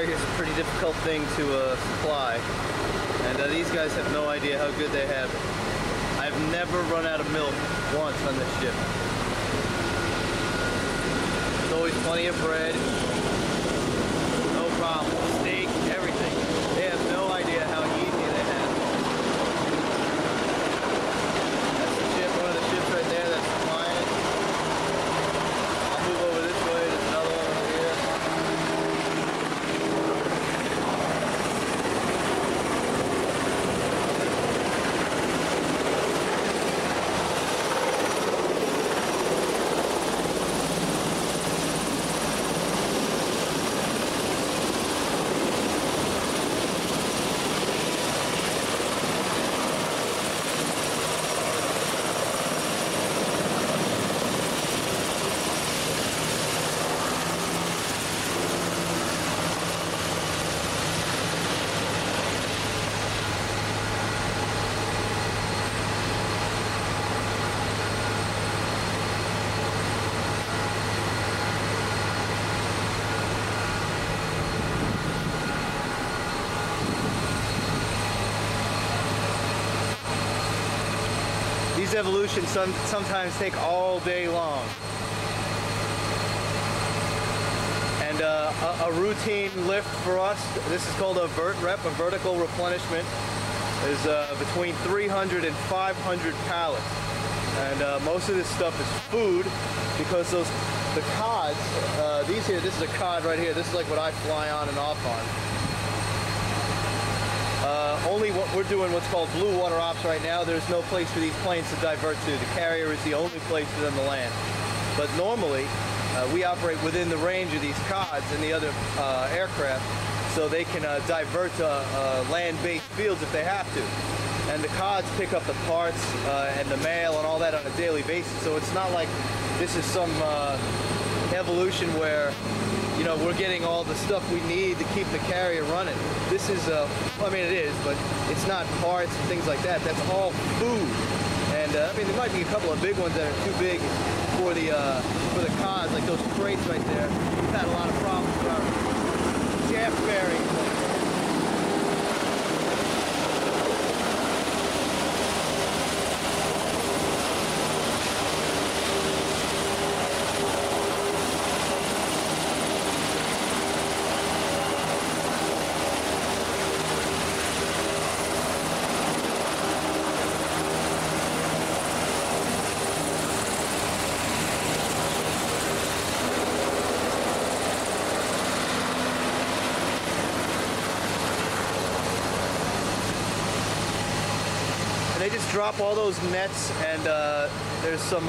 carrier is a pretty difficult thing to supply, and these guys have no idea how good they have it. I've never run out of milk once on this ship. There's always plenty of bread, no problem, steak, everything. They have no idea how easy they have it. That's the ship, one of the ships right there that's flying it. I'll move over this way, there's another one over here. These evolutions sometimes take all day long. And a routine lift for us, this is called a VERTREP, a vertical replenishment, is between 300 and 500 pallets. And most of this stuff is food, because the cods, this is a cod right here, this is like what I fly on and off on. Only what we're doing what's called blue water ops right now. There's no place for these planes to divert to. The carrier is the only place for them to land. But normally, we operate within the range of these cods and the other aircraft, so they can divert to land-based fields if they have to. And the cods pick up the parts and the mail and all that on a daily basis. So it's not like this is some evolution where, you know, we're getting all the stuff we need to keep the carrier running. This is, I mean it is, but it's not parts and things like that. That's all food. And I mean, there might be a couple of big ones that are too big for the cods, like those crates right there. We've had a lot of problems with our shaft bearings. They just drop all those nets, and there's some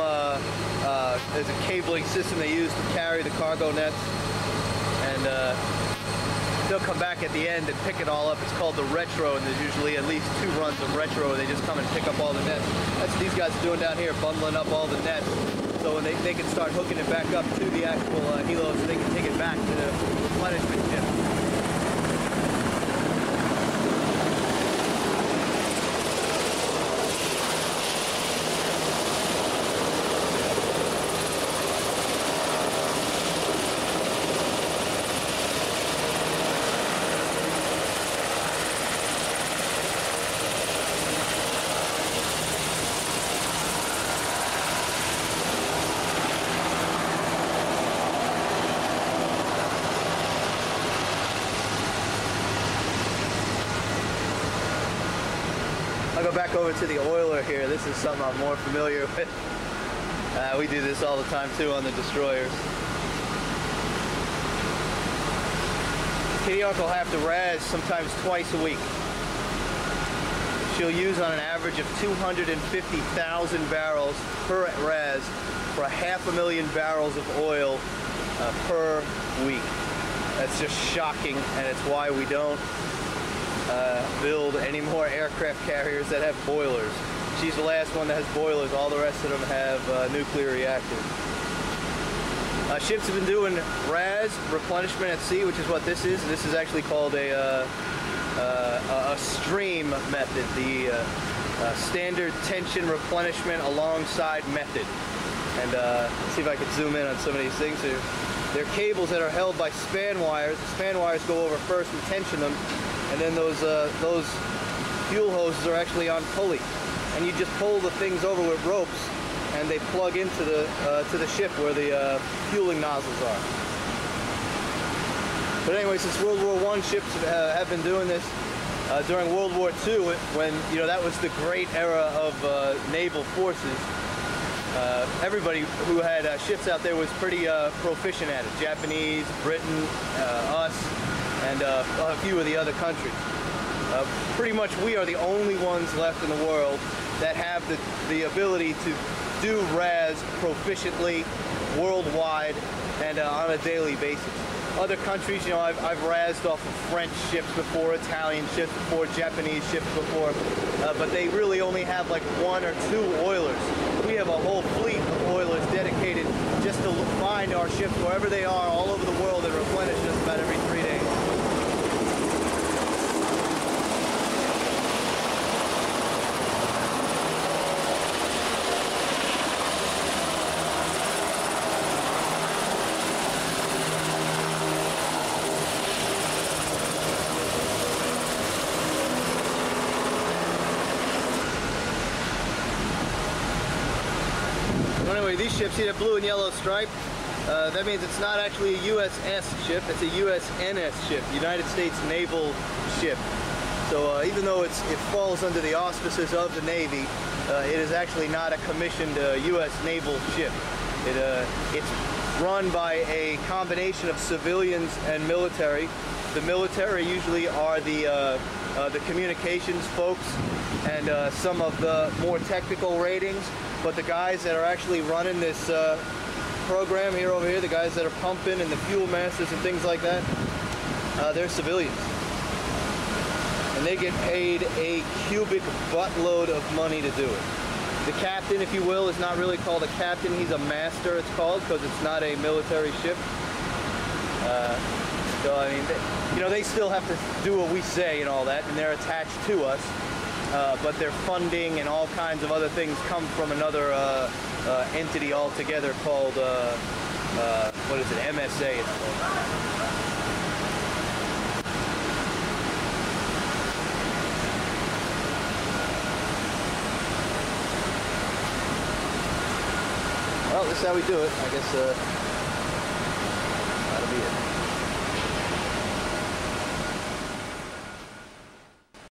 there's a cabling system they use to carry the cargo nets, and they'll come back at the end and pick it all up. It's called the retro, and there's usually at least 2 runs of retro. They just come and pick up all the nets. That's what these guys are doing down here, bundling up all the nets, so when they can start hooking it back up to the actual helo, so they can take it back to the replenishment ship. I'll go back over to the oiler here. This is something I'm more familiar with. We do this all the time too on the destroyers. Kitty Hawk will have to raz sometimes twice a week. She'll use on an average of 250,000 barrels per raz for 500,000 barrels of oil per week. That's just shocking, and it's why we don't build any more aircraft carriers that have boilers. She's the last one that has boilers. All the rest of them have nuclear reactors. Ships have been doing RAS, replenishment at sea, which is what this is. This is actually called a stream method, the standard tension replenishment alongside method. And let's see if I can zoom in on some of these things here. They're cables that are held by span wires. The span wires go over first and tension them, and then those fuel hoses are actually on pulleys. And you just pull the things over with ropes, and they plug into the ship where the fueling nozzles are. But anyway, since World War I, ships have been doing this. During World War II, when that was the great era of naval forces, everybody who had ships out there was pretty proficient at it. Japanese, Britain, us, and a few of the other countries. Pretty much we are the only ones left in the world that have the ability to do RAS proficiently, worldwide, and on a daily basis. Other countries, I've razzed off of French ships before, Italian ships before, Japanese ships before, but they really only have like 1 or 2 oilers. We have a whole fleet of oilers dedicated just to find our ships wherever they are all over the world and replenish us about every 3 days. Anyway, these ships, see that blue and yellow stripe? That means it's not actually a USS ship, it's a USNS ship, United States Naval ship. So even though it falls under the auspices of the Navy, it is actually not a commissioned U.S. naval ship. It's run by a combination of civilians and military. The military usually are the communications folks and some of the more technical ratings. But the guys that are actually running this program over here, the guys that are pumping and the fuel masters and things like that, they're civilians. And they get paid a cubic buttload of money to do it. The captain, if you will, is not really called a captain, he's a master, it's called, because it's not a military ship. So, I mean, they still have to do what we say and all that, and they're attached to us. But their funding and all kinds of other things come from another entity altogether called, what is it, MSA it's called. Well, this is how we do it. I guess